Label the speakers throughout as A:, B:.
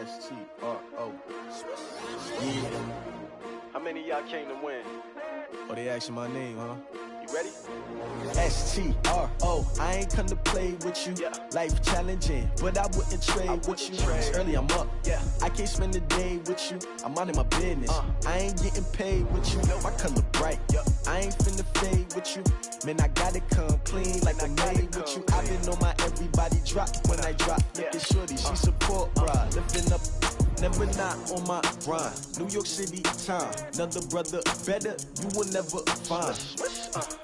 A: S-T-R-O. Yeah.
B: How many of y'all came to win?
A: Oh, they asking my name, huh?
B: You ready?
A: S-T-R-O. I ain't come to play with you.
B: Yeah.
A: Life challenging, but I wouldn't trade with you. It's early, I'm up.
B: Yeah.
A: I can't spend the day with you. I'm minding my business. I ain't getting paid with you. My color bright. I ain't finna fade with you. Man, I gotta come clean like I'm made with you. I've been on my everybody drop when I drop. Look at shorty, she support ride. Lifting up, never not on my grind. New York City time. Another brother better, you will never find.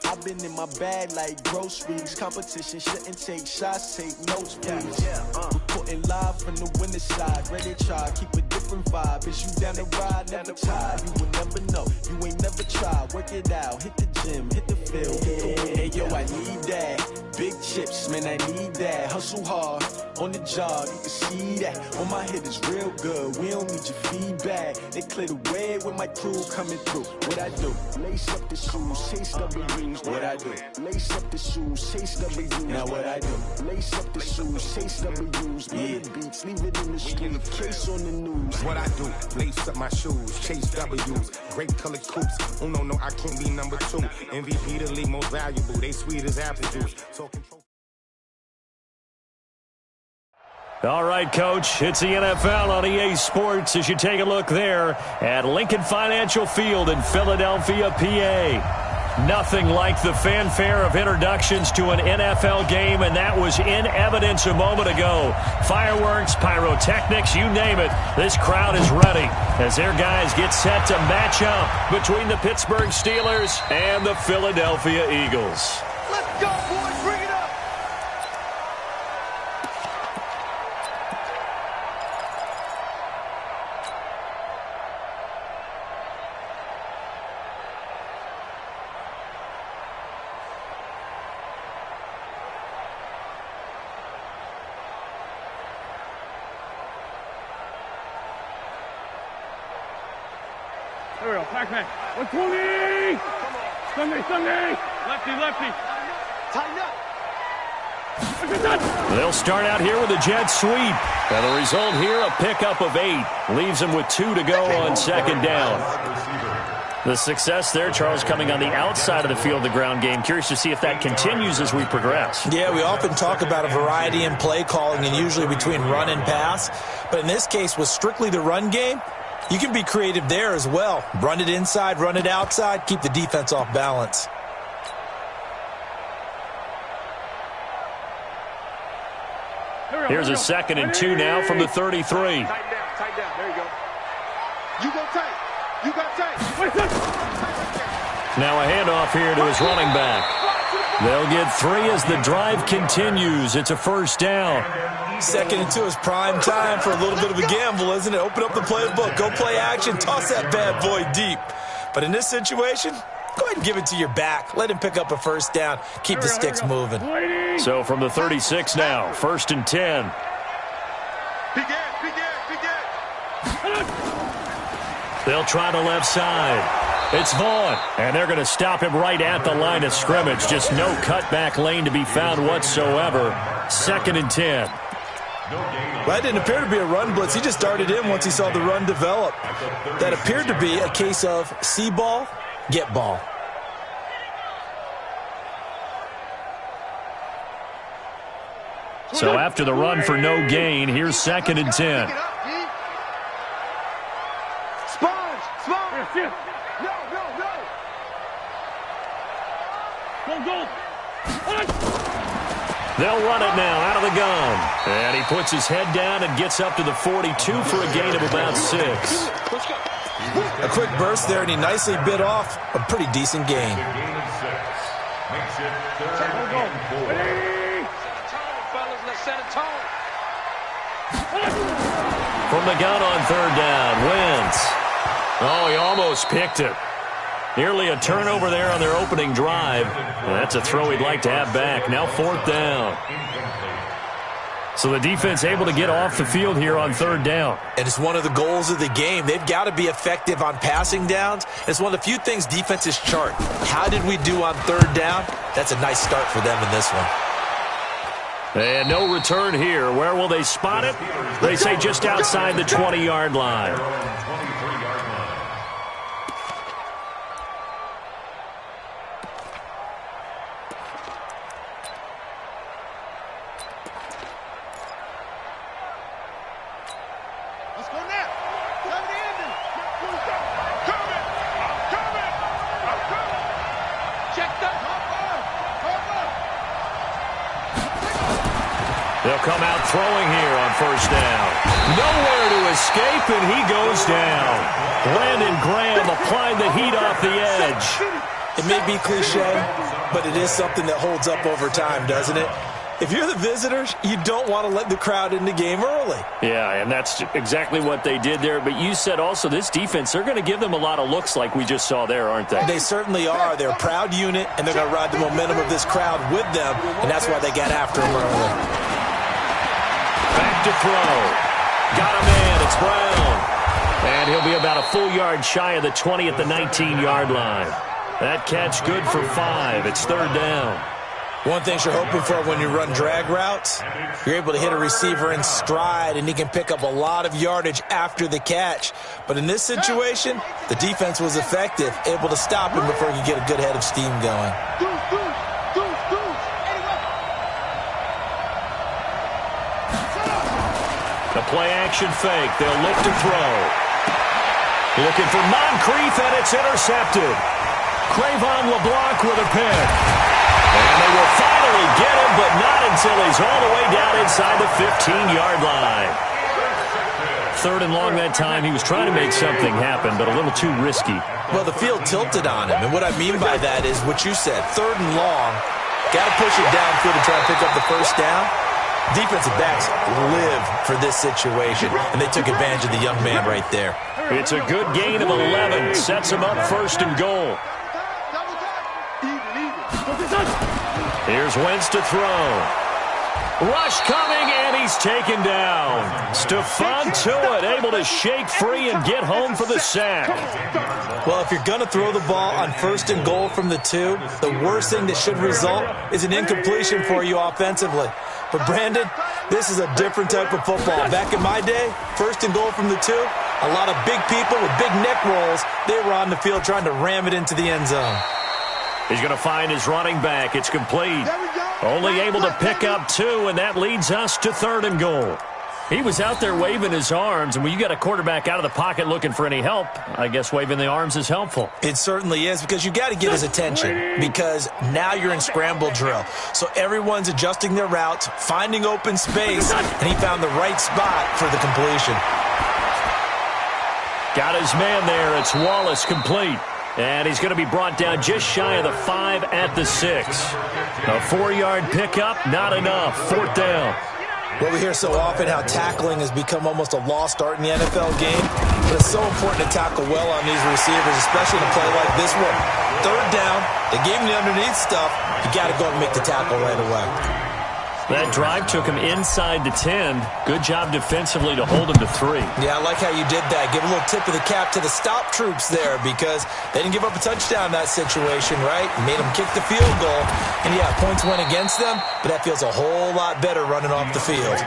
A: I've been in my bag like groceries. Competition shouldn't take shots, take notes, please. Reporting live from the winter side. Ready to try, keep a different vibe. Is you down the ride, never tired. You will never know, you ain't never tried. Work it out, hit the gym, hit the field, hit the wind. Hey yo, I need that. Big chips, man, I need that. Hustle hard, on the job, you can see that. On my head is real good, we don't need your feedback. They clear the way with my crew coming through. What I do? Lace up the shoes, chase W's. What I do? Lace up the shoes, chase W's. Now what I do? Lace up the shoes, chase W's. Yeah. Beats, leave it in the street, case on the news.
C: What I do? Lace up my shoes, chase W's. Great colored coops. Oh no, I can't be number 2. MVP the league most valuable. They sweet as apple juice.
D: All right, Coach, it's the NFL on EA Sports as you take a look there at Lincoln Financial Field in Philadelphia, PA. Nothing like the fanfare of introductions to an NFL game, and that was in evidence a moment ago. Fireworks, pyrotechnics, you name it. This crowd is ready as their guys get set to match up between the Pittsburgh Steelers and the Philadelphia Eagles.
B: Let's go, boys. Bring it up.
E: There we go, Pac-Man. 120! Sunday! Lefty!
B: Tighten up.
D: They'll start out here with a jet sweep. And the result here, a pickup of 8. Leaves them with 2 to go on second down. The success there, Charles, coming on the outside of the field, the ground game. Curious to see if that continues as we progress.
F: Yeah, we often talk about a variety in play calling and usually between run and pass. But in this case, with strictly the run game, you can be creative there as well. Run it inside, run it outside, keep the defense off balance.
D: Here's a 2nd and 2 now from the 33.
B: Tighten down. There you go. You go tight. You got tight.
D: Now a handoff here to his running back. They'll get 3 as the drive continues. It's a first down.
F: 2nd and 2 is prime time for a little bit of a gamble, isn't it? Open up the playbook, go play action, toss that bad boy deep. But in this situation, go ahead and give it to your back. Let him pick up a first down. Keep the sticks moving.
D: So from the 36 now, 1st and 10.
B: Begin.
D: They'll try the left side. It's Vaughn, and they're going to stop him right at the line of scrimmage. Just no cutback lane to be found whatsoever. 2nd and 10.
F: Well, that didn't appear to be a run blitz. He just darted in once he saw the run develop. That appeared to be a case of see ball, get ball.
D: So after the run for no gain, here's 2nd and 10.
B: Sponge. No.
E: Go.
D: They'll run it now out of the gun. And he puts his head down and gets up to the 42 for a gain of about 6.
B: Let's go.
F: A quick burst there, and he nicely bit off a pretty decent gain.
D: From the gun on 3rd down, Wentz. Oh, he almost picked it. Nearly a turnover there on their opening drive. And that's a throw he'd like to have back. Now 4th down. So the defense able to get off the field here on 3rd down.
F: And it's one of the goals of the game. They've got to be effective on passing downs. It's one of the few things defenses chart. How did we do on 3rd down? That's a nice start for them in this one.
D: And no return here. Where will they spot it? They say just outside the 20-yard line.
B: Let's go now. Come to the ending. Coming. Check that.
D: They'll come out throwing here on first down. Nowhere to escape, and he goes down. Brandon Graham applied the heat off the edge.
F: It may be cliche, but it is something that holds up over time, doesn't it? If you're the visitors, you don't want to let the crowd in the game early.
D: Yeah, and that's exactly what they did there. But you said also this defense, they're going to give them a lot of looks like we just saw there, aren't they?
F: They certainly are. They're a proud unit, and they're going to ride the momentum of this crowd with them, and that's why they got after them early.
D: Back to throw. Got a man. It's Brown. And he'll be about a full yard shy of the 20 at the 19-yard line. That catch good for 5. It's third down.
F: One thing you're hoping for when you run drag routes, you're able to hit a receiver in stride, and he can pick up a lot of yardage after the catch. But in this situation, the defense was effective, able to stop him before he could get a good head of steam going.
D: The play-action fake. They'll look to throw. Looking for Moncrief, and it's intercepted. Cravon LeBlanc with a pick. And they will finally get him, but not until he's all the way down inside the 15-yard line. Third and long that time. He was trying to make something happen, but a little too risky.
F: Well, the field tilted on him, and what I mean by that is what you said. Third and long, got to push it downfield to try to pick up the first down. Defensive backs live for this situation, and they took advantage of the young man right there.
D: It's a good gain of 11. Sets him up first and goal. Here's Wentz to throw. Rush coming, and he's taken down. Stephon Tuitt able to shake free and get home for the sack.
F: Well, if you're going to throw the ball on first and goal from the 2, the worst thing that should result is an incompletion for you offensively. But, Brandon, this is a different type of football. Back in my day, first and goal from the 2, a lot of big people with big neck rolls, they were on the field trying to ram it into the end zone.
D: He's going to find his running back. It's complete. Only able to pick up 2, and that leads us to third and goal. He was out there waving his arms, and when you got a quarterback out of the pocket looking for any help, I guess waving the arms is helpful.
F: It certainly is, because you got to get his attention, because now you're in scramble drill. So everyone's adjusting their routes, finding open space, and he found the right spot for the completion.
D: Got his man there. It's Wallace, complete. And he's going to be brought down just shy of the 5 at the 6. A 4-yard pickup, not enough. Fourth down.
F: Well, we hear so often how tackling has become almost a lost art in the NFL game, but it's so important to tackle well on these receivers, especially in a play like this one. Third down, they gave him the underneath stuff. You got to go and make the tackle right away.
D: That drive took him inside the 10. Good job defensively to hold him to 3.
F: Yeah, I like how you did that. Give a little tip of the cap to the stop troops there, because they didn't give up a touchdown in that situation, right? Made them kick the field goal. And, yeah, points went against them, but that feels a whole lot better running off the field.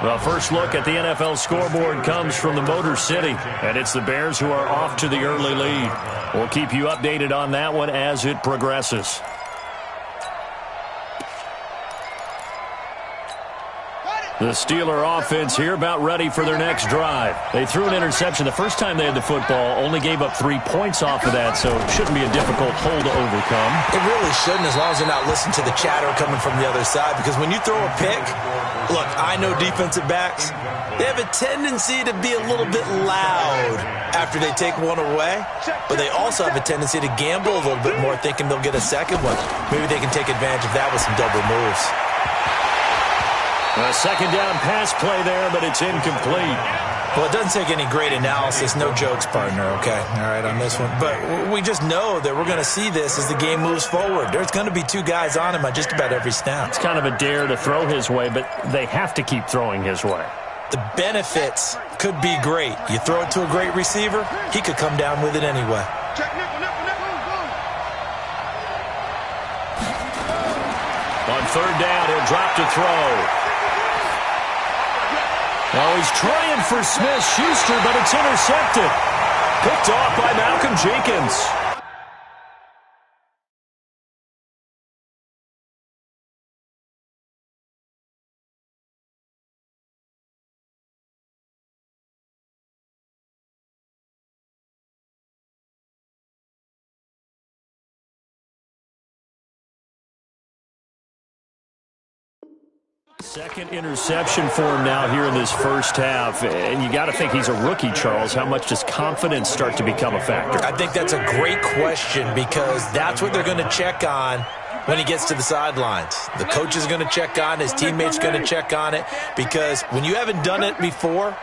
D: Well, first look at the NFL scoreboard comes from the Motor City, and it's the Bears who are off to the early lead. We'll keep you updated on that one as it progresses. The Steeler offense here about ready for their next drive. They threw an interception the first time they had the football, only gave up 3 points off of that, so it shouldn't be a difficult hole to overcome.
F: It really shouldn't, as long as they're not listening to the chatter coming from the other side, because when you throw a pick, look, I know defensive backs, they have a tendency to be a little bit loud after they take one away, but they also have a tendency to gamble a little bit more, thinking they'll get a second one. Maybe they can take advantage of that with some double moves.
D: A second down pass play there, but it's incomplete.
F: Well, it doesn't take any great analysis. No jokes, partner, okay? All right, on this one. But we just know that we're going to see this as the game moves forward. There's going to be 2 guys on him on just about every snap.
D: It's kind of a dare to throw his way, but they have to keep throwing his way.
F: The benefits could be great. You throw it to a great receiver, he could come down with it anyway.
D: On third down. He'll drop to throw. Now he's trying for Smith-Schuster, but it's intercepted. Picked off by Malcolm Jenkins. Second interception for him now here in this first half. And you got to think he's a rookie, Charles. How much does confidence start to become a factor?
F: I think that's a great question because that's what they're going to check on when he gets to the sidelines. The coach is going to check on it. His teammates going to check on it because when you haven't done it before,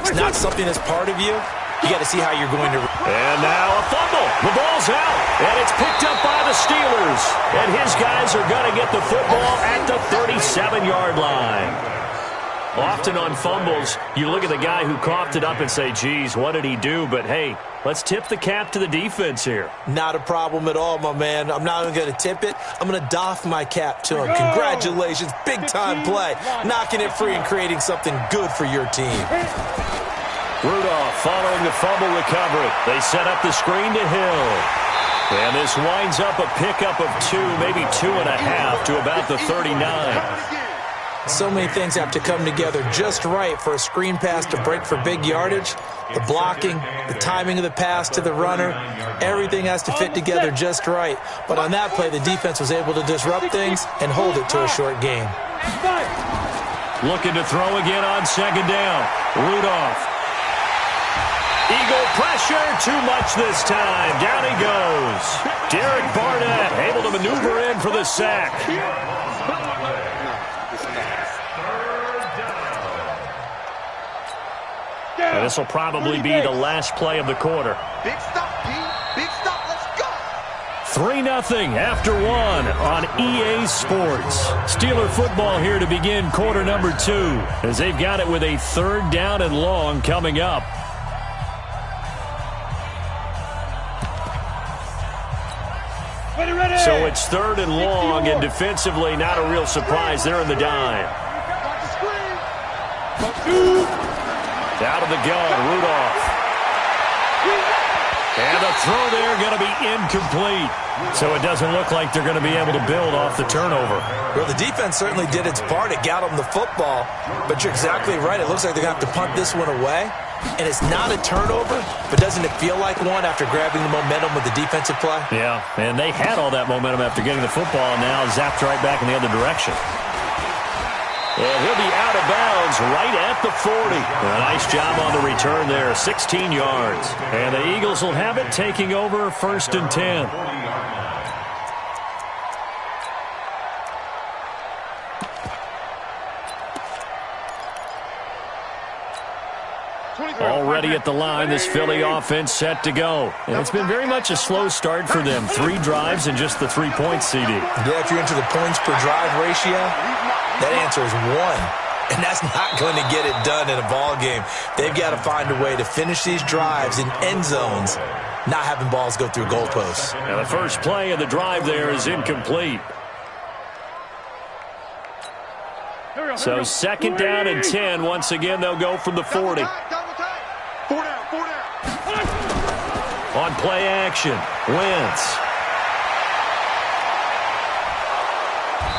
F: it's not something that's part of you. You got to see how you're going to.
D: And now a fumble. The ball's out, and it's picked up by the Steelers. And his guys are going to get the football at the 37-yard line. Often on fumbles, you look at the guy who coughed it up and say, geez, what did he do? But, hey, let's tip the cap to the defense here.
F: Not a problem at all, my man. I'm not even going to tip it. I'm going to doff my cap to him. Congratulations. Big-time play. Knocking it free and creating something good for your team.
D: Rudolph following the fumble recovery. They set up the screen to Hill. And this winds up a pickup of 2, maybe 2.5 to about the 39.
F: So many things have to come together just right for a screen pass to break for big yardage. The blocking, the timing of the pass to the runner, everything has to fit together just right. But on that play, the defense was able to disrupt things and hold it to a short game.
D: Looking to throw again on second down. Rudolph. Eagle pressure, too much this time. Down he goes. Derek Barnett able to maneuver in for the sack. And this will probably be the last play of the quarter.
B: Big stop, D. Big stop. Let's go.
D: 3-0 after 1 on EA Sports. Steeler football here to begin quarter number 2 as they've got it with a third down and long coming up. So it's third and long, and defensively not a real surprise. They're in the dime. Out of the gun, Rudolph. And the throw there going to be incomplete. So it doesn't look like they're going to be able to build off the turnover.
F: Well, the defense certainly did its part. It got them the football. But you're exactly right. It looks like they're going to have to punt this one away. And it's not a turnover, but doesn't it feel like one after grabbing the momentum with the defensive play?
D: Yeah, and they had all that momentum after getting the football, and now zapped right back in the other direction. And he'll be out of bounds right at the 40. A nice job on the return there, 16 yards. And the Eagles will have it taking over first and 10. Already at the line, this Philly offense set to go. And it's been very much a slow start for them. 3 drives and just the 3 points, CD.
F: Yeah, if you're into the points per drive ratio, that answer is 1. And that's not going to get it done in a ball game. They've got to find a way to finish these drives in end zones, not having balls go through goalposts.
D: And the first play of the drive there is incomplete. So second down and 10. Once again, they'll go from the 40. On play action, Wentz.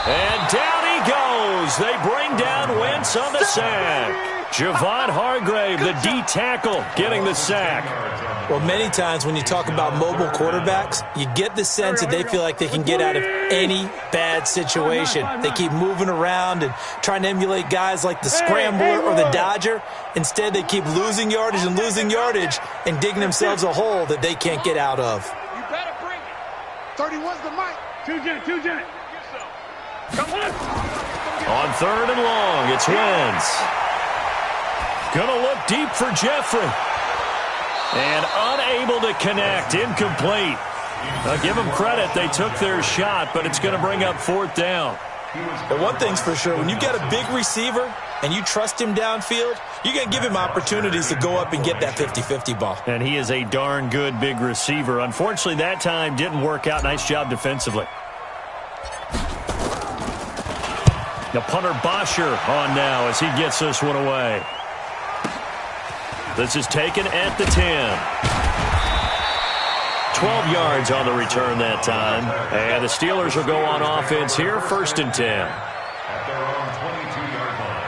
D: And down he goes. They bring down Wentz on the sack. Javon Hargrave, the D tackle, getting the sack.
F: Well, many times when you talk about mobile quarterbacks, you get the sense that they feel like they can get out of any bad situation. They keep moving around and trying to emulate guys like the Scrambler or the Dodger. Instead, they keep losing yardage and digging themselves a hole that they can't get out of.
B: You better bring it. 31's the mic.
E: Two Jet. Come on.
D: On third and long, it's Wentz. Gonna look deep for Jeffrey. And unable to connect, incomplete. Give them credit, they took their shot, but it's going to bring up fourth down.
F: But one thing's for sure, when you get a big receiver and you trust him downfield, you're going to give him opportunities to go up and get that 50-50 ball.
D: And he is a darn good big receiver. Unfortunately, that time didn't work out. Nice job defensively. The punter Bosher on now as he gets this one away. This is taken at the 10. 12 yards on the return that time. And the Steelers will go on offense here, 1st and 10.
G: At their own 22-yard line.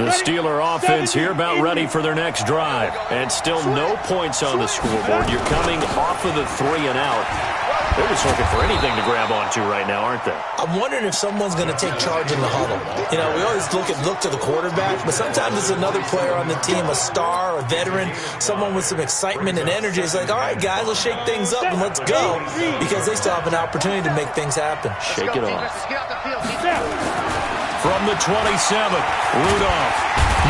D: The Steeler offense here about ready for their next drive. And still no points on the scoreboard. You're coming off of the 3 and out. They're just looking for anything to grab onto right now, aren't they?
F: I'm wondering if someone's going to take charge in the huddle. You know, we always look to the quarterback, but sometimes it's another player on the team, a star, a veteran, someone with some excitement and energy. It's like, all right, guys, let's shake things up and let's go, because they still have an opportunity to make things happen.
D: Shake it off. From the 27, Rudolph.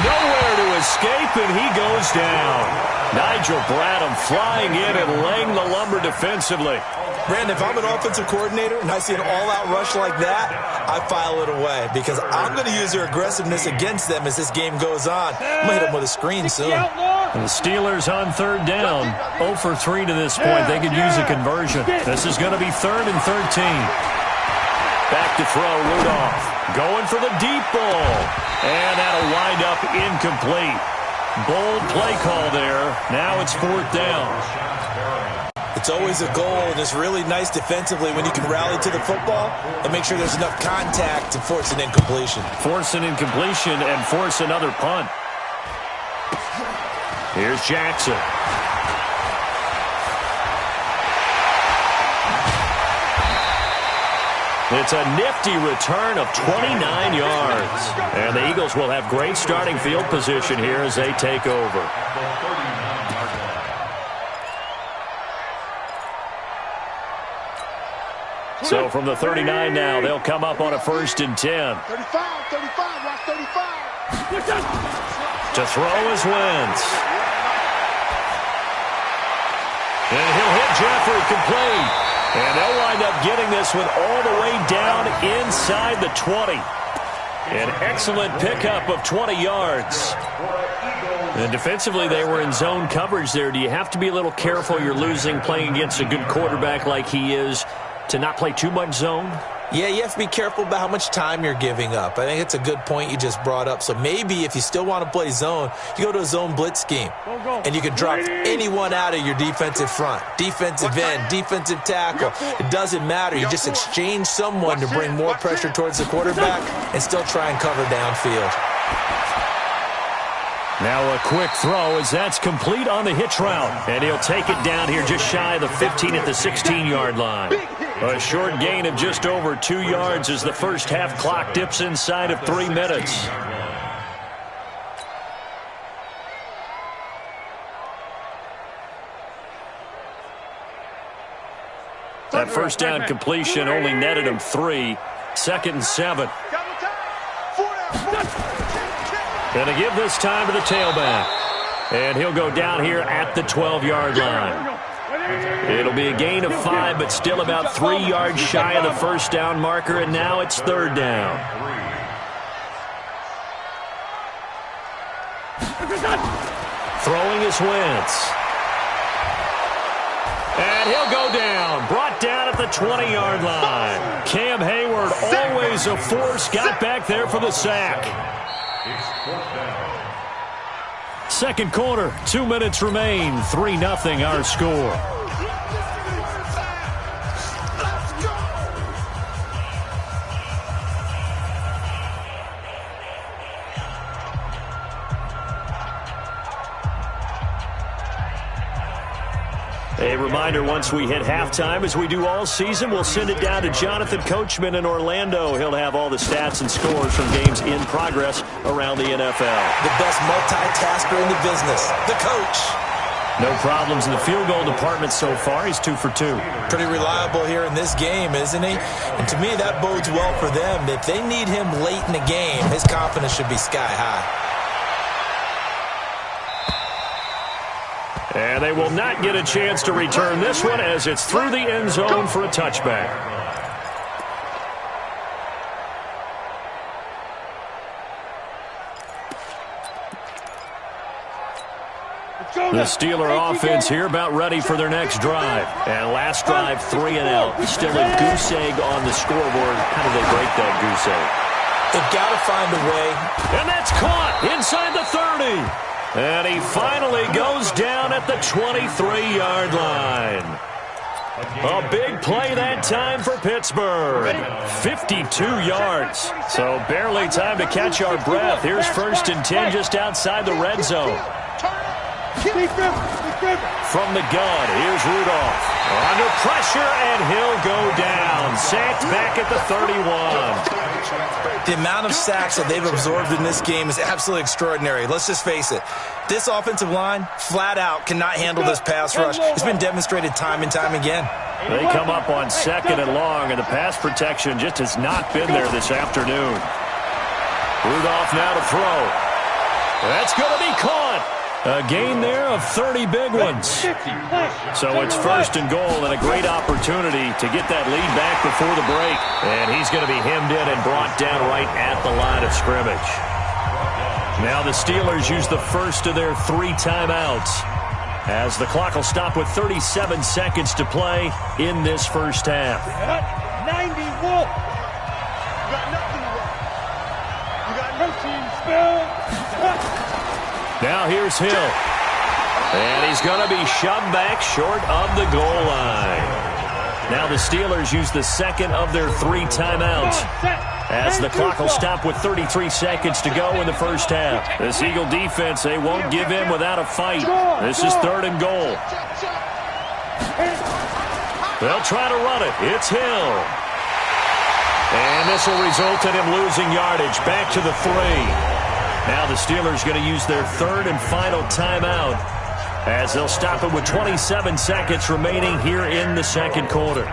D: Nowhere to escape, and he goes down. Nigel Bradham flying in and laying the lumber defensively.
F: Brandon, if I'm an offensive coordinator and I see an all-out rush like that, I file it away because I'm going to use their aggressiveness against them as this game goes on. I'm going to hit them with a screen soon.
D: And the Steelers on 3rd down. 0 for 3 to this point. They could use a conversion. This is going to be 3rd and 13. Back to throw, Rudolph. Going for the deep ball. And that'll wind up incomplete. Bold play call there. Now it's 4th down.
F: It's always a goal, and it's really nice defensively when you can rally to the football and make sure there's enough contact to force an incompletion.
D: Force an incompletion and force another punt. Here's Jackson. It's a nifty return of 29 yards. And the Eagles will have great starting field position here as they take over. So from the 39 now, they'll come up on a 1st and 10.
B: 35, watch 35.
D: To throw is Wentz. And he'll hit Jeffrey complete. And they'll wind up getting this one all the way down inside the 20. An excellent pickup of 20 yards. And defensively, they were in zone coverage there. Do you have to be a little careful? You're losing playing against a good quarterback like he is to not play too much zone?
F: Yeah, you have to be careful about how much time you're giving up. I think it's a good point you just brought up. So maybe if you still want to play zone, you go to a zone blitz scheme. And you can drop anyone out of your defensive front. Defensive end, defensive tackle. It doesn't matter. You just exchange someone to bring more pressure towards the quarterback and still try and cover downfield.
D: Now a quick throw as that's complete on the hitch route. And he'll take it down here just shy of the 15 at the 16-yard line. A short gain of just over 2 yards as the first half clock dips inside of 3 minutes. That first down completion only netted him 3. 2nd and 7. Going to give this time to the tailback. And he'll go down here at the 12-yard line. It'll be a gain of 5, but still about 3 yards shy of the first down marker, and now it's 3rd down. Throwing is Wentz. And he'll go down. Brought down at the 20-yard line. Cam Hayward, always a force, got back there for the sack. Second quarter, 2 minutes remain. 3-0 our score. A reminder, once we hit halftime, as we do all season, we'll send it down to Jonathan Coachman in Orlando. He'll have all the stats and scores from games in progress around the NFL.
F: The best multitasker in the business, the coach.
D: No problems in the field goal department so far. He's 2 for 2.
F: Pretty reliable here in this game, isn't he? And to me, that bodes well for them. If they need him late in the game, his confidence should be sky high.
D: And they will not get a chance to return this one as it's through the end zone for a touchback.
E: Let's go!
D: The Steeler offense here about ready for their next drive. And last drive, 3 and out. Still a goose egg on the scoreboard. How do they break that goose egg?
F: They've got to find a way.
D: And that's caught inside the 30. And he finally goes down at the 23-yard line. A big play that time for Pittsburgh. 52 yards. So barely time to catch our breath. Here's 1st and 10 just outside the red zone. From the gun, here's Rudolph. Under pressure, and he'll go down. Sacked back at the 31.
F: The amount of sacks that they've absorbed in this game is absolutely extraordinary. Let's just face it. This offensive line, flat out, cannot handle this pass rush. It's been demonstrated time and time again.
D: They come up on 2nd and long, and the pass protection just has not been there this afternoon. Rudolph now to throw. That's going to be caught. A gain there of 30 big ones. So it's 1st and goal, and a great opportunity to get that lead back before the break. And he's going to be hemmed in and brought down right at the line of scrimmage. Now the Steelers use the first of their 3 timeouts, as the clock will stop with 37 seconds to play in this first half.
E: 90 Wolf. You got nothing to run. You got protein spill.
D: Now here's Hill. And he's going to be shoved back short of the goal line. Now the Steelers use the second of their 3 timeouts, as the clock will stop with 33 seconds to go in the first half. This Eagle defense, they won't give in without a fight. This is 3rd and goal. They'll try to run it. It's Hill. And this will result in him losing yardage back to the 3. Now the Steelers going to use their 3rd and final timeout, as they'll stop it with 27 seconds remaining here in the second quarter.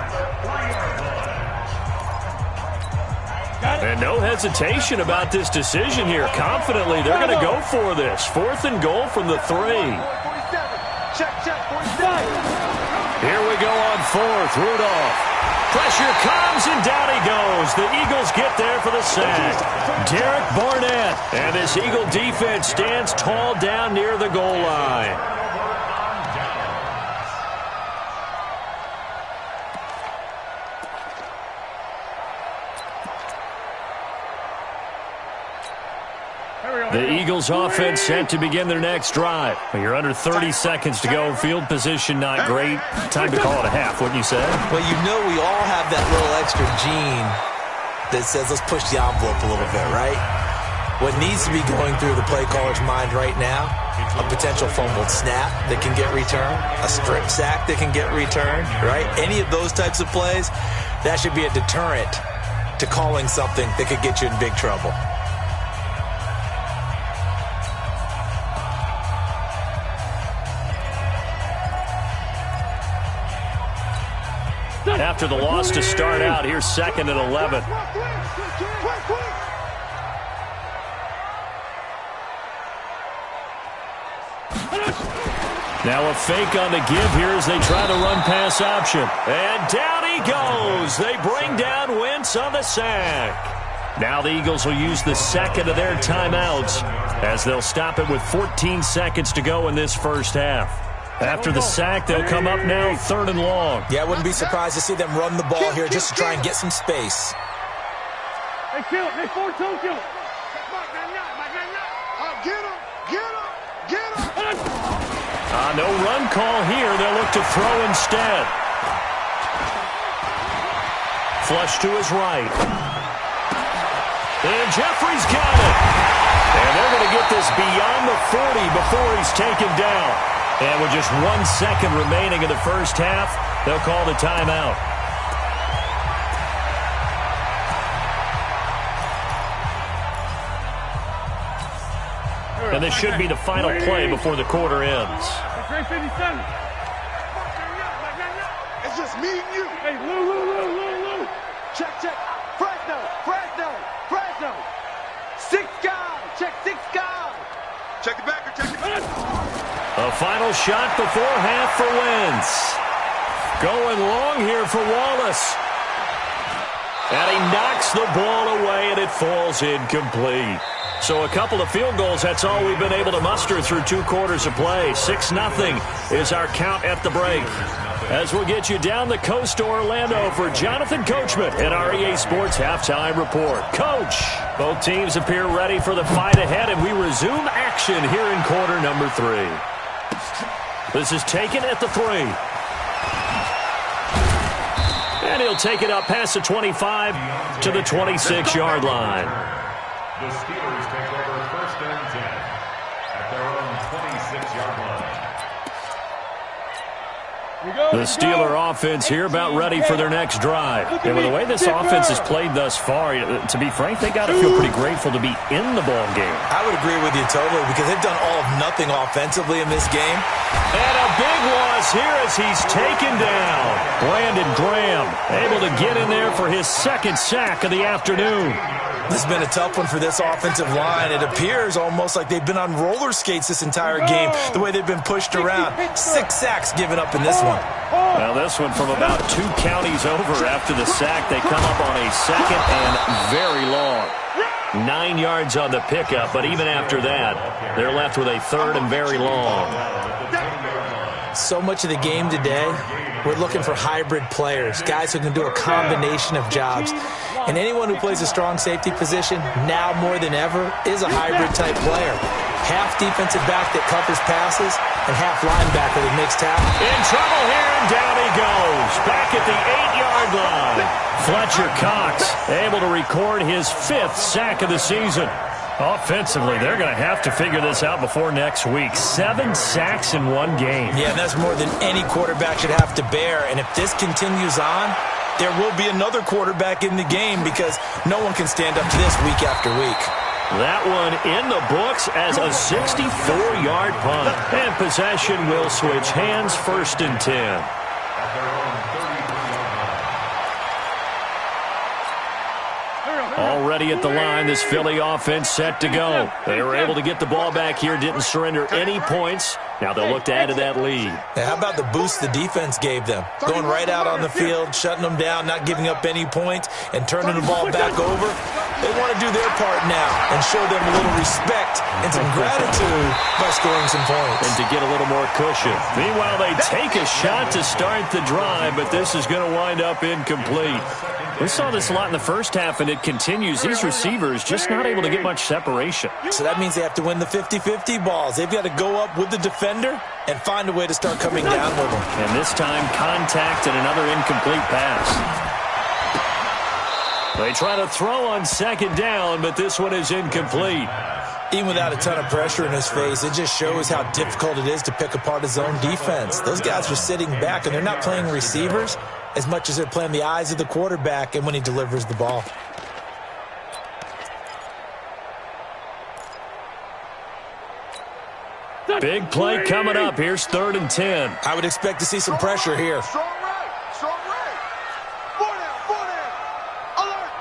D: And no hesitation about this decision here. Confidently, they're going to go for this. 4th and goal from the 3. Here we go on 4th. Rudolph. Pressure comes, and down he goes. The Eagles get there for the sack. Derek Barnett. And this Eagle defense stands tall down near the goal line. The Eagles offense set to begin their next drive. You're under 30 seconds to go. Field position not great. Time to call it a half, wouldn't you say?
F: Well, you know we all have that little extra gene that says let's push the envelope a little bit, right? What needs to be going through the play caller's mind right now, a potential fumbled snap that can get returned, a strip sack that can get returned, right? Any of those types of plays, that should be a deterrent to calling something that could get you in big trouble.
D: After the loss to start out, here's 2nd and 11. Now a fake on the give here as they try to run pass option. And down he goes. They bring down Wentz on the sack. Now the Eagles will use the 2nd of their timeouts, as they'll stop it with 14 seconds to go in this first half. After the sack, they'll come up now 3rd and long.
F: Yeah, I wouldn't be surprised to see them run the ball here just to try and get some space.
E: Hey, kill it. Hey, 4-2, kill it. Get him.
D: No run call here. They'll look to throw instead. Flush to his right. And Jeffrey's got it. And they're going to get this beyond the 40 before he's taken down. And with just 1 second remaining in the first half, they'll call the timeout. And this should be the final play before the quarter ends.
B: It's just me and you.
E: Hey, Lou.
B: Check. Fresno. 6 guys. Check 6 guys. Check the backer.
D: A final shot before half for Wentz. Going long here for Wallace. And he knocks the ball away, and it falls incomplete. So a couple of field goals, that's all we've been able to muster through 2 quarters of play. 6-0 is our count at the break. As we'll get you down the coast to Orlando for Jonathan Coachman at our EA Sports Halftime Report. Coach, both teams appear ready for the fight ahead, and we resume action here in quarter number 3. This is taken at the 3. And he'll take it up past the 25 to the 26-yard line.
G: The Steelers take over 1st and 10 at their own 26-yard line.
D: The Steeler offense here about ready for their next drive. And with the way this offense has played thus far, to be frank, they got to feel pretty grateful to be in the ball game.
F: I would agree with you totally because they've done all of nothing offensively in this game.
D: And a big loss here as he's taken down. Brandon Graham able to get in there for his 2nd sack of the afternoon.
F: This has been a tough one for this offensive line. It appears almost like they've been on roller skates this entire game, the way they've been pushed around. 6 sacks given up in this one.
D: Well, this one from about 2 counties over after the sack. They come up on a 2nd and very long. 9 yards on the pickup, but even after that, they're left with a 3rd and very long.
F: So much of the game today, we're looking for hybrid players, guys who can do a combination of jobs. And anyone who plays a strong safety position, now more than ever, is a hybrid-type player. Half defensive back that covers passes, and half linebacker that makes tackles.
D: In trouble here, and down he goes. Back at the 8-yard line. Fletcher Cox able to record his 5th sack of the season. Offensively, they're going to have to figure this out before next week. 7 sacks in 1 game.
F: Yeah, and that's more than any quarterback should have to bear. And if this continues on, there will be another quarterback in the game because no one can stand up to this week after week.
D: That one in the books as a 64-yard punt. And possession will switch hands, 1st and 10. Already at the line, this Philly offense set to go. They were able to get the ball back here, didn't surrender any points. Now they'll look to add to that lead.
F: Now, how about the boost the defense gave them? Going right out on the field, shutting them down, not giving up any points, and turning the ball back over. They want to do their part now and show them a little respect and some gratitude by scoring some points.
D: And to get a little more cushion. Meanwhile, they take a shot to start the drive, but this is going to wind up incomplete. We saw this a lot in the first half, and it continues. These receivers just not able to get much separation.
F: So that means they have to win the 50-50 balls. They've got to go up with the defender and find a way to start coming down with them.
D: And this time, contact and another incomplete pass. They try to throw on 2nd down, but this one is incomplete.
F: Even without a ton of pressure in his face, it just shows how difficult it is to pick apart his own defense. Those guys are sitting back, and they're not playing receivers as much as they're playing the eyes of the quarterback and when he delivers the ball.
D: Big play coming up. Here's 3rd and 10.
F: I would expect to see some pressure here.
B: Strong right. Strong right. 4 down. Alert.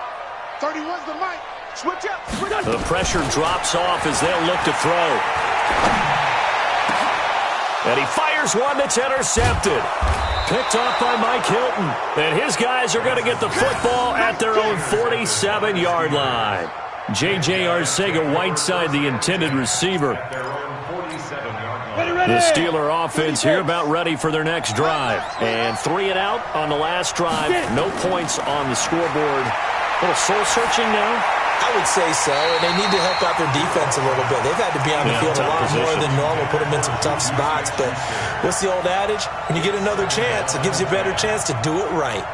B: 31's the mic. Switch up.
D: The pressure drops off as they'll look to throw. And he fires one that's intercepted. Picked off by Mike Hilton. And his guys are going to get the football at their own 47-yard line. J.J. Arcega-Whiteside, the intended receiver. The Steeler offense here about ready for their next drive. And 3 and out on the last drive. No points on the scoreboard. A little soul-searching now?
F: I would say so, and they need to help out their defense a little bit. They've had to be on the field a lot more than normal, put them in some tough spots. But what's the old adage? When you get another chance, it gives you a better chance to do it right.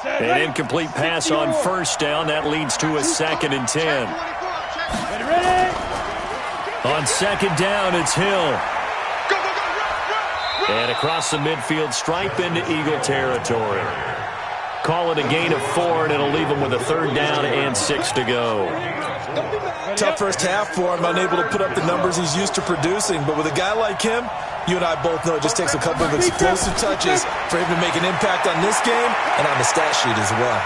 D: An incomplete pass on 1st down. That leads to a 2nd and 10. On 2nd down, it's Hill. And across the midfield stripe into Eagle territory. Call it a gain of 4, and it'll leave them with a 3rd down and 6 to go.
F: Tough first half for him, unable to put up the numbers he's used to producing. But with a guy like him, you and I both know it just takes a couple of explosive touches for him to make an impact on this game and on the stat sheet as well.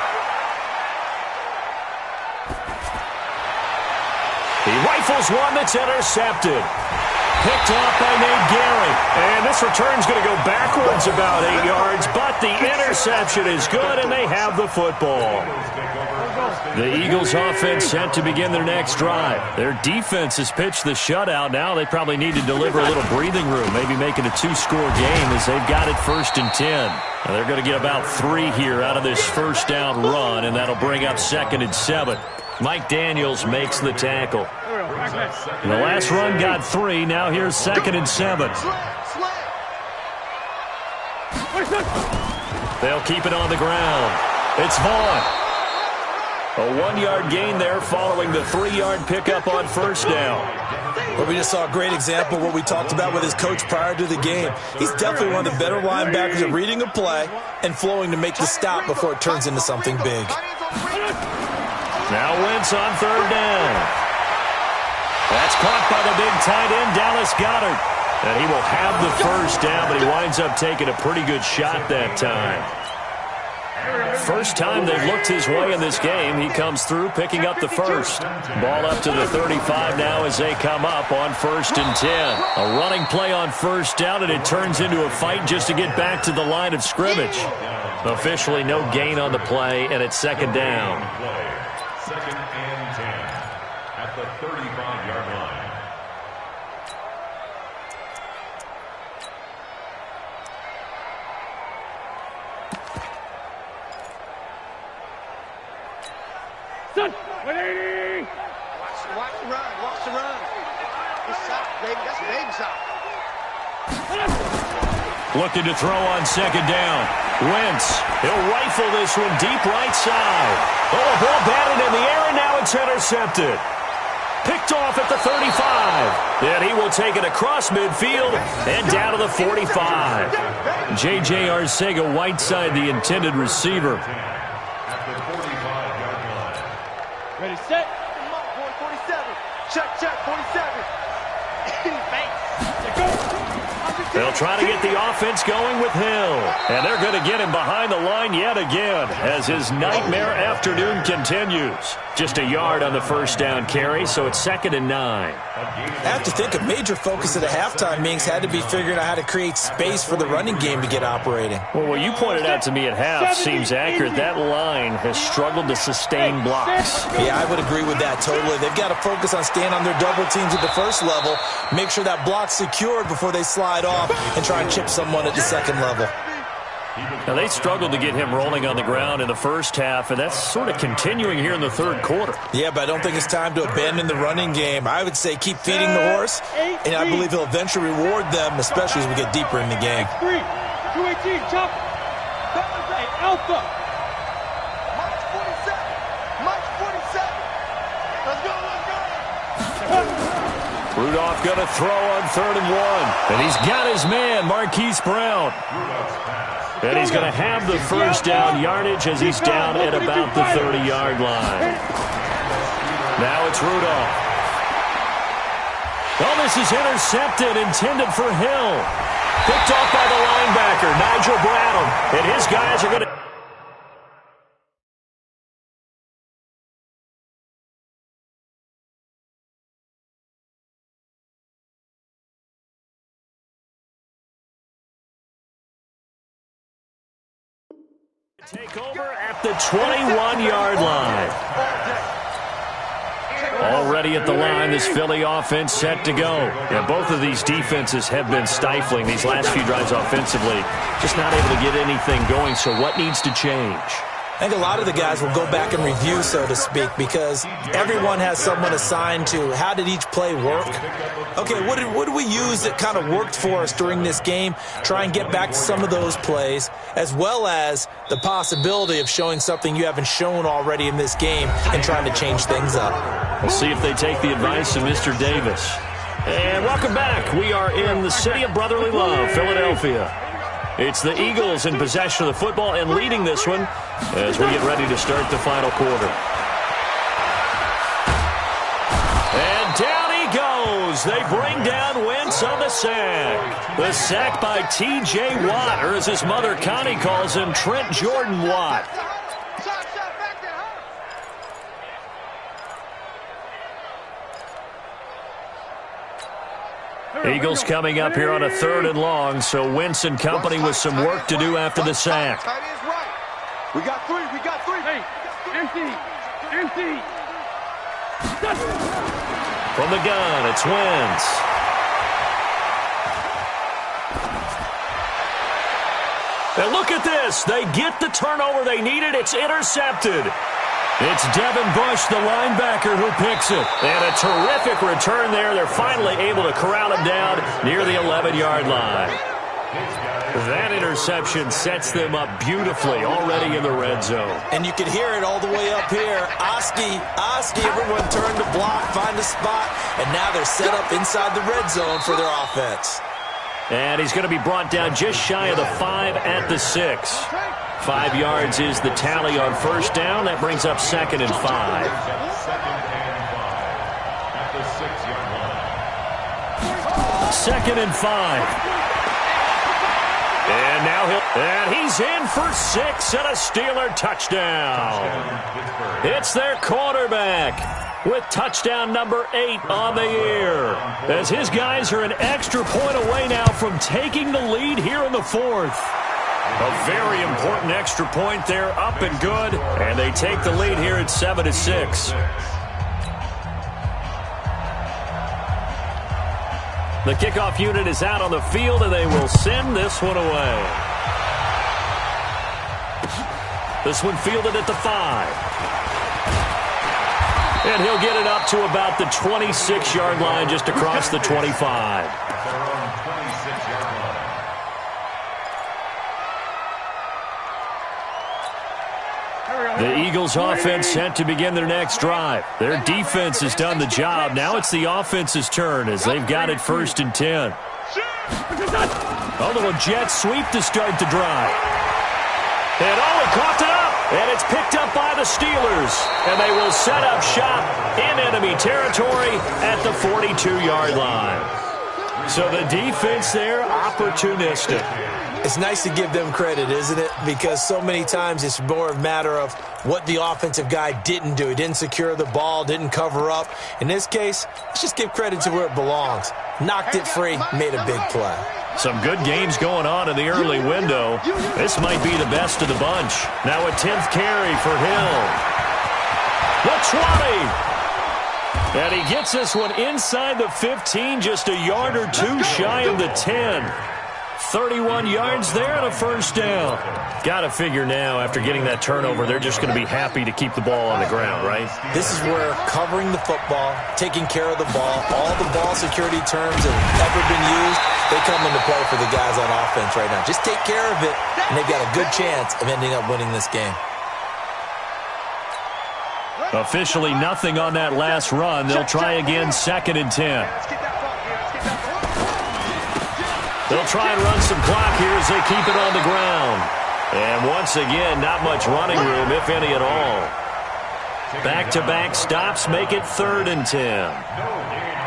F: He
D: rifles one that's intercepted. Picked off by Nate Gehring. And this Pass return's going to go backwards about 8 yards, but the interception is good, and they have the football. The Eagles offense set to begin their next drive. Their defense has pitched the shutout. Now they probably need to deliver a little breathing room, maybe make it a 2-score game as they've got it 1st and 10. Now they're going to get about 3 here out of this first down run, and that'll bring up 2nd and 7. Mike Daniels makes the tackle. The last run got 3. Now here's 2nd and 7. They'll keep it on the ground. It's Vaughn. A 1-yard gain there following the 3-yard pickup on 1st down.
F: Well, we just saw a great example of what we talked about with his coach prior to the game. He's definitely one of the better linebackers at reading a play and flowing to make the stop before it turns into something big.
D: Now Wentz on 3rd down. That's caught by the big tight end, Dallas Goedert. And he will have the 1st down, but he winds up taking a pretty good shot that time. First time they've looked his way in this game. He comes through picking up the 1st. Ball up to the 35 now as they come up on 1st and 10. A running play on 1st down, and it turns into a fight just to get back to the line of scrimmage. Officially no gain on the play, and it's 2nd down.
G: 2nd and 10 at the 35-yard line.
B: Watch the run. Watch the run. It's soft, baby. That's baby soft.
D: Looking to throw on 2nd down. Wentz. He'll rifle this one deep right side. Oh, a ball batted in the air, and now it's intercepted. Picked off at the 35. Then he will take it across midfield and down to the 45. J.J. Arcega-Whiteside, the intended receiver.
E: Ready, set.
B: Come on, boy, 47. Check, 47.
D: They'll try to get the offense going with Hill. And they're going to get him behind the line yet again as his nightmare afternoon continues. Just a yard on the 1st down carry, so it's 2nd and 9.
F: I have to think a major focus of the halftime meetings had to be figuring out how to create space for the running game to get operating.
D: Well, what you pointed out to me at half seems accurate. That line has struggled to sustain blocks.
F: Yeah, I would agree with that totally. They've got to focus on staying on their double teams at the 1st level, make sure that block's secured before they slide off and try and chip someone at the 2nd level.
D: Now, they struggled to get him rolling on the ground in the 1st half, and that's sort of continuing here in the 3rd quarter.
F: Yeah, but I don't think it's time to abandon the running game. I would say keep feeding the horse, and I believe he'll eventually reward them, especially as we get deeper in the game.
E: 3, 218, chop. And Alpha.
B: March 47. March 47. Let's go.
D: Rudolph going to throw on 3rd and 1. And he's got his man, Marquise Brown. And he's going to have the 1st down yardage as he's down at about the 30-yard line. Now it's Rudolph. Oh, this is intercepted, intended for Hill. Picked off by the linebacker, Nigel Bradham. And his guys are going to... take over at the 21-yard line. Already at the line, this Philly offense set to go. And both of these defenses have been stifling these last few drives offensively. Just not able to get anything going, so what needs to change?
F: I think a lot of the guys will go back and review, so to speak, because everyone has someone assigned to how did each play work. Okay, what did we use that kind of worked for us during this game? Try and get back to some of those plays, as well as the possibility of showing something you haven't shown already in this game and trying to change things up.
D: We'll see if they take the advice of Mr. Davis. And welcome back. We are in the city of brotherly love, Philadelphia. It's the Eagles in possession of the football and leading this one as we get ready to start the final quarter. And down he goes. They bring down Wentz on the sack. The sack by T.J. Watt, or as his mother Connie calls him, Trent Jordan Watt. Eagles coming up here on a 3rd and long, so Wentz and company with some work to do after the sack.
B: We got three.
E: Hey, empty.
D: From the gun, it's Wentz. And look at this. They get the turnover they needed. It's intercepted. It's Devin Bush, the linebacker, who picks it. And a terrific return there. They're finally able to corral him down near the 11-yard line. That interception sets them up beautifully already in the red zone.
F: And you can hear it all the way up here. Oski, everyone turned to block, find a spot, and now they're set up inside the red zone for their offense.
D: And he's going to be brought down just shy of the 5 at the 6. 5 yards is the tally on first down. That brings up 2nd and 5.
G: 2nd and 5 at the 6-yard line.
D: 2nd and 5. And now he's in for 6 and a Steeler touchdown. It's their quarterback with touchdown number 8 on the year, as his guys are an extra point away now from taking the lead here in the 4th. A very important extra point there, up and good, and they take the lead here at 7-6. The kickoff unit is out on the field, and they will send this one away. This one fielded at the 5. And he'll get it up to about the 26-yard line, just across the 25. The Eagles offense set to begin their next drive. Their defense has done the job. Now it's the offense's turn as they've got it 1st and 10. A little jet sweep to start the drive. And he caught it up. And it's picked up by the Steelers. And they will set up shop in enemy territory at the 42-yard line. So the defense there, opportunistic.
F: It's nice to give them credit, isn't it? Because so many times it's more a matter of what the offensive guy didn't do. He didn't secure the ball, didn't cover up. In this case, let's just give credit to where it belongs. Knocked it free, made a big play.
D: Some good games going on in the early window. This might be the best of the bunch. Now a 10th carry for Hill. The 20. And he gets this one inside the 15, just a yard or two shy of the 10. 31 yards there and a first down. Got to figure now, after getting that turnover, they're just going to be happy to keep the ball on the ground, right?
F: This is where covering the football, taking care of the ball, all the ball security terms that have ever been used, they come into play for the guys on offense right now. Just take care of it, and they've got a good chance of ending up winning this game.
D: Officially nothing on that last run. They'll try again, 2nd and 10. They'll try and run some clock here as they keep it on the ground. And once again, not much running room, if any at all. Back-to-back stops make it 3rd and 10.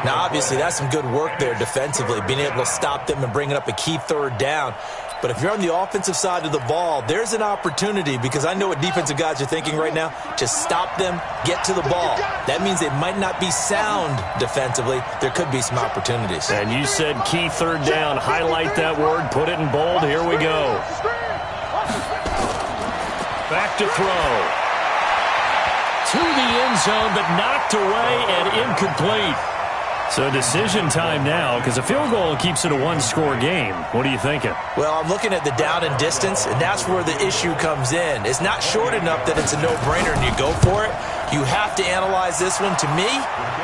F: Now, obviously, that's some good work there defensively, being able to stop them and bringing up a key 3rd down. But if you're on the offensive side of the ball, there's an opportunity, because I know what defensive guys are thinking right now. Just stop them, get to the ball. That means they might not be sound defensively. There could be some opportunities.
D: And you said key 3rd down. Highlight that word, put it in bold. Here we go. Back to throw. To the end zone, but knocked away and incomplete. So decision time now, because a field goal keeps it a one-score game. What are you thinking?
F: Well, I'm looking at the down and distance, and that's where the issue comes in. It's not short enough that it's a no-brainer and you go for it. You have to analyze this one. To me,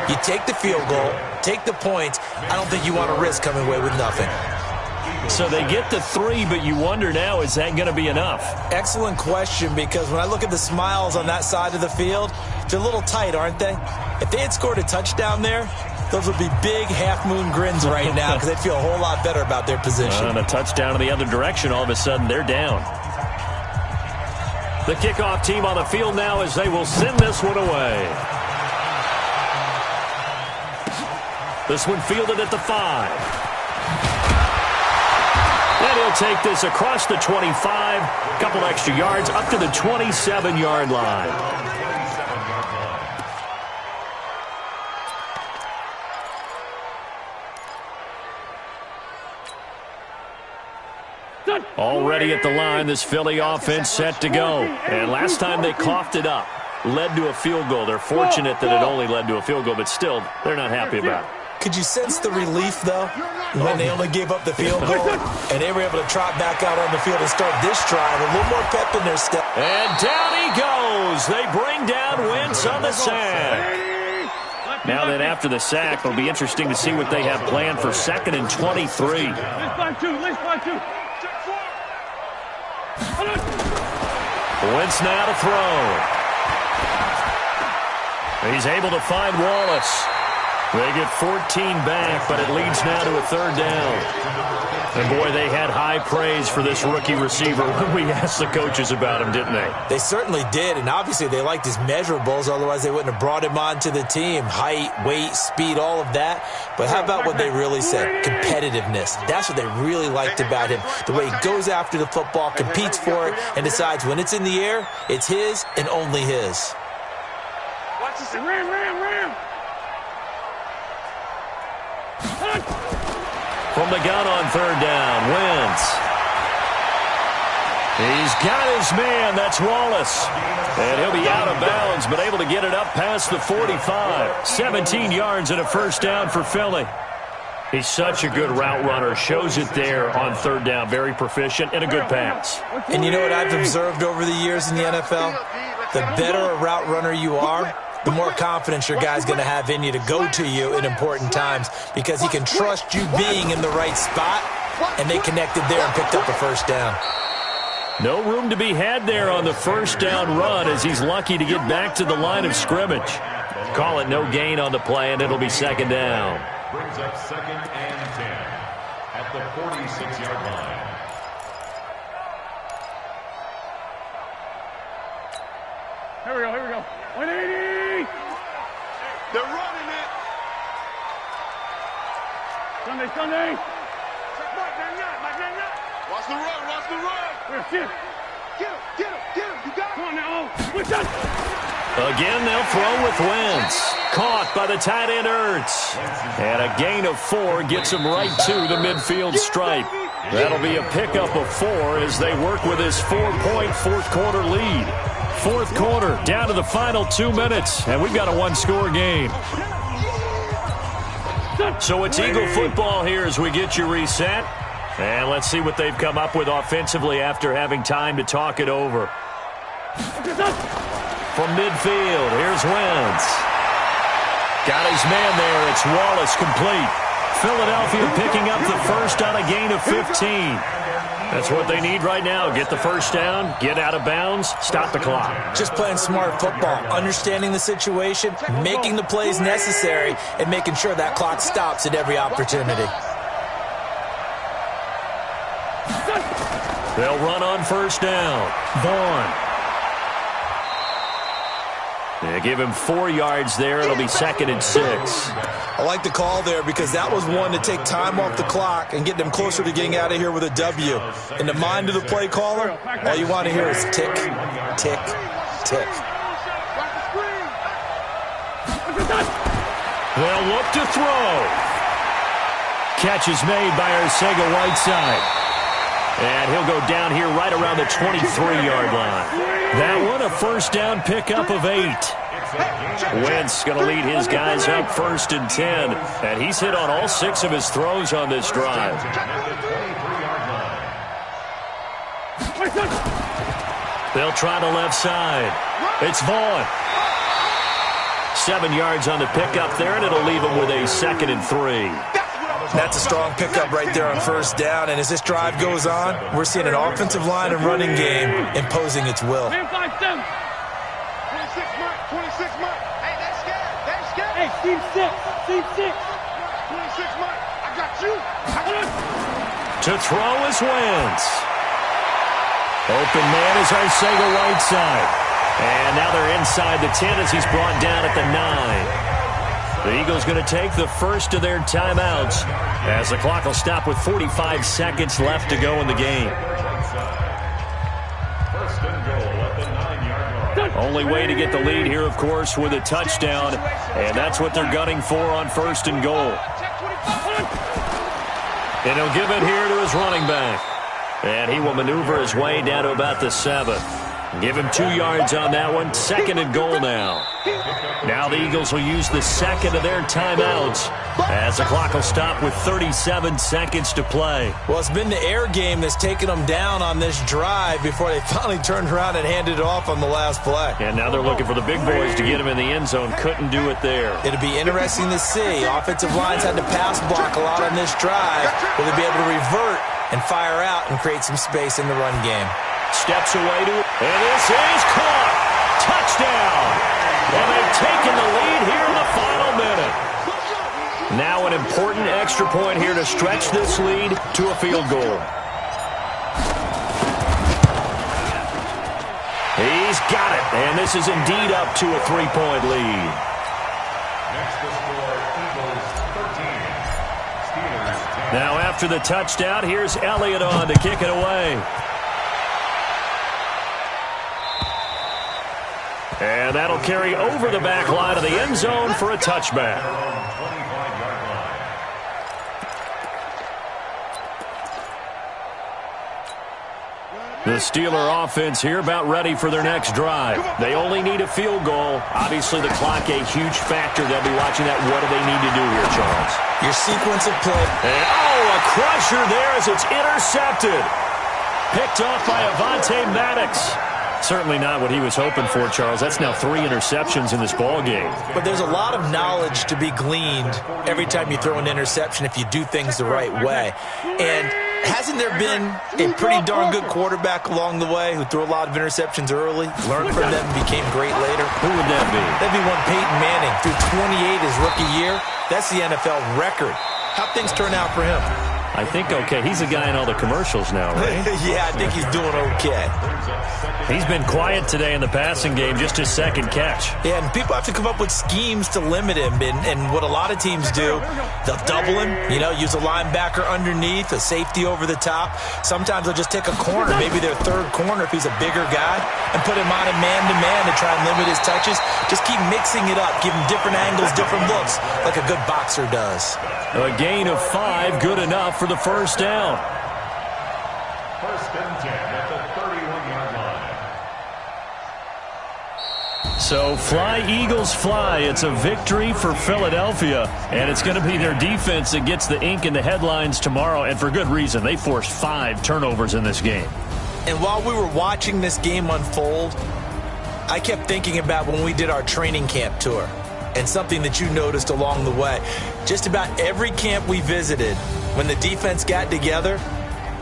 F: you take the field goal, take the points. I don't think you want to risk coming away with nothing.
D: So they get the 3, but you wonder now, is that going to be enough?
F: Excellent question, because when I look at the smiles on that side of the field, they're a little tight, aren't they? If they had scored a touchdown there, those would be big half-moon grins right now, because they'd feel a whole lot better about their position.
D: And a touchdown in the other direction, all of a sudden they're down. The kickoff team on the field now as they will send this one away. This one fielded at the 5. And he'll take this across the 25, a couple extra yards, up to the 27-yard line. Already at the line, this Philly offense set to go. And last time they coughed it up, led to a field goal. They're fortunate that it only led to a field goal, but still, they're not happy about it.
F: Could you sense the relief, though, when they only gave up the field goal and they were able to trot back out on the field and start this drive? A little more pep in their step.
D: And down he goes. They bring down Wentz on the sack. Now that after the sack, it'll be interesting to see what they have planned for 2nd and 23. Wentz now to throw. He's able to find Wallace. They get 14 back, but it leads now to a 3rd down. And, boy, they had high praise for this rookie receiver when we asked the coaches about him, didn't they?
F: They certainly did, and obviously they liked his measurables. Otherwise, they wouldn't have brought him onto the team. Height, weight, speed, all of that. But how about what they really said? Competitiveness. That's what they really liked about him. The way he goes after the football, competes for it, and decides when it's in the air, it's his and only his.
E: Watch this. Ram.
D: From the gun on 3rd down, Wentz. He's got his man. That's Wallace. And he'll be out of bounds, but able to get it up past the 45. 17 yards and a 1st down for Philly. He's such a good route runner. Shows it there on 3rd down. Very proficient and a good pass.
F: And you know what I've observed over the years in the NFL? The better a route runner you are, the more confidence your guy's going to have in you to go to you in important times because he can trust you being in the right spot, and they connected there and picked up a 1st down.
D: No room to be had there on the 1st down run as he's lucky to get back to the line of scrimmage. Call it no gain on the play, and it'll be 2nd down.
G: Brings up 2nd and 10 at the 46-yard line.
E: Here we go. 180!
B: They're running it.
E: Sunday.
B: Watch the run.
E: Here.
B: Get him. You got it.
E: Come on now. Push up.
D: Again, they'll throw with Wentz. Caught by the tight end Ertz. And a gain of 4 gets him right to the midfield stripe. That'll be a pickup of 4 as they work with his 4-point 4th quarter lead. 4th quarter, down to the final 2 minutes, and we've got a 1-score game. So it's Eagle football here as we get you reset. And let's see what they've come up with offensively after having time to talk it over. From midfield, here's Wentz. Got his man there. It's Wallace complete. Philadelphia picking up the first on a gain of 15. That's what they need right now. Get the first down, get out of bounds, stop the clock.
F: Just playing smart football, understanding the situation, making the plays necessary, and making sure that clock stops at every opportunity.
D: They'll run on first down. Vaughn. They give him 4 yards there. It'll be 2nd and 6.
F: I like the call there because that was one to take time off the clock and get them closer to getting out of here with a W. In the mind of the play caller, all you want to hear is tick, tick, tick.
D: They'll look to throw. Catch is made by Arcega-Whiteside. And he'll go down here right around the 23-yard line. That one a first down pickup of 8. Wentz going to lead his guys up 1st and 10. And he's hit on all 6 of his throws on this drive. They'll try the left side. It's Vaughn. 7 yards on the pickup there, and it'll leave him with a 2nd and 3.
F: That's a strong pickup right there on first down. And as this drive goes on, we're seeing an offensive line and running game imposing its will.
B: 26 Mike. 26 Mike. Hey, they're scared.
E: Hey, team 6.
B: 26 Mike. I got you.
D: To throw is Wentz. Open man is Arcega-Whiteside. And now they're inside the 10 as he's brought down at the 9. The Eagles going to take the first of their timeouts as the clock will stop with 45 seconds left to go in the game.
G: First and goal at the 9-yard line.
D: Only way to get the lead here, of course, with a touchdown, and that's what they're gunning for on 1st and goal. And he'll give it here to his running back. And he will maneuver his way down to about the 7. Give him 2 yards on that one. 2nd and goal now. Now the Eagles will use the second of their timeouts as the clock will stop with 37 seconds to play.
F: Well, it's been the air game that's taken them down on this drive before they finally turned around and handed it off on the last play.
D: And now they're looking for the big boys to get him in the end zone. Couldn't do it there.
F: It'll be interesting to see. Offensive lines had to pass block a lot on this drive. Will they be able to revert and fire out and create some space in the run game?
D: Steps away to it, and this is caught. Touchdown. And they've taken the lead here in the final minute. Now an important extra point here to stretch this lead to a field goal. He's got it, and this is indeed up to a 3-point lead.
G: Next to score, Eagles 13. Steelers 10.
D: Now after the touchdown, here's Elliott on to kick it away. And that'll carry over the back line of the end zone for a touchback. The Steeler offense here about ready for their next drive. They only need a field goal. Obviously, the clock a huge factor. They'll be watching that. What do they need to do here, Charles?
F: Your sequence of play.
D: And, a crusher there as it's intercepted. Picked off by Avonte Maddox. Certainly not what he was hoping for, Charles. That's now 3 interceptions in this ball game.
F: But there's a lot of knowledge to be gleaned every time you throw an interception if you do things the right way. And hasn't there been a pretty darn good quarterback along the way who threw a lot of interceptions early, learned from them, and became great later?
D: Who would that be?
F: That'd be one Peyton Manning. Threw 28 his rookie year. That's the NFL record. How'd things turn out for him?
D: I think okay. He's a guy in all the commercials now, right?
F: Yeah, I think he's doing okay.
D: He's been quiet today in the passing game, just his 2nd catch.
F: Yeah, and people have to come up with schemes to limit him. And what a lot of teams do, they'll double him, use a linebacker underneath, a safety over the top. Sometimes they'll just take a corner, maybe their 3rd corner if he's a bigger guy, and put him on a man-to-man to try and limit his touches. Just keep mixing it up, give him different angles, different looks, like a good boxer does.
D: A gain of 5, good enough for the first down.
G: 1st and 10 at the 31-yard line.
D: So fly, Eagles, fly. It's a victory for Philadelphia, and it's going to be their defense that gets the ink in the headlines tomorrow, and for good reason. They forced 5 turnovers in this game.
F: And while we were watching this game unfold, I kept thinking about when we did our training camp tour. And something that you noticed along the way. Just about every camp we visited, when the defense got together,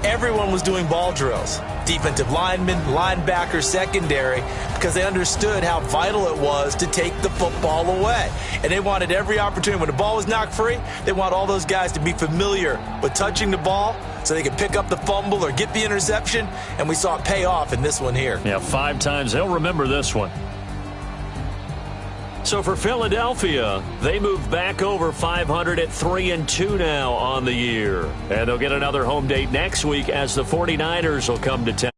F: everyone was doing ball drills. Defensive linemen, linebackers, secondary, because they understood how vital it was to take the football away. And they wanted every opportunity. When the ball was knocked free, they want all those guys to be familiar with touching the ball so they could pick up the fumble or get the interception. And we saw it pay off in this one here.
D: Yeah, 5 times. They'll remember this one. So for Philadelphia, they move back over 500 at 3-2 now on the year. And they'll get another home date next week as the 49ers will come to town.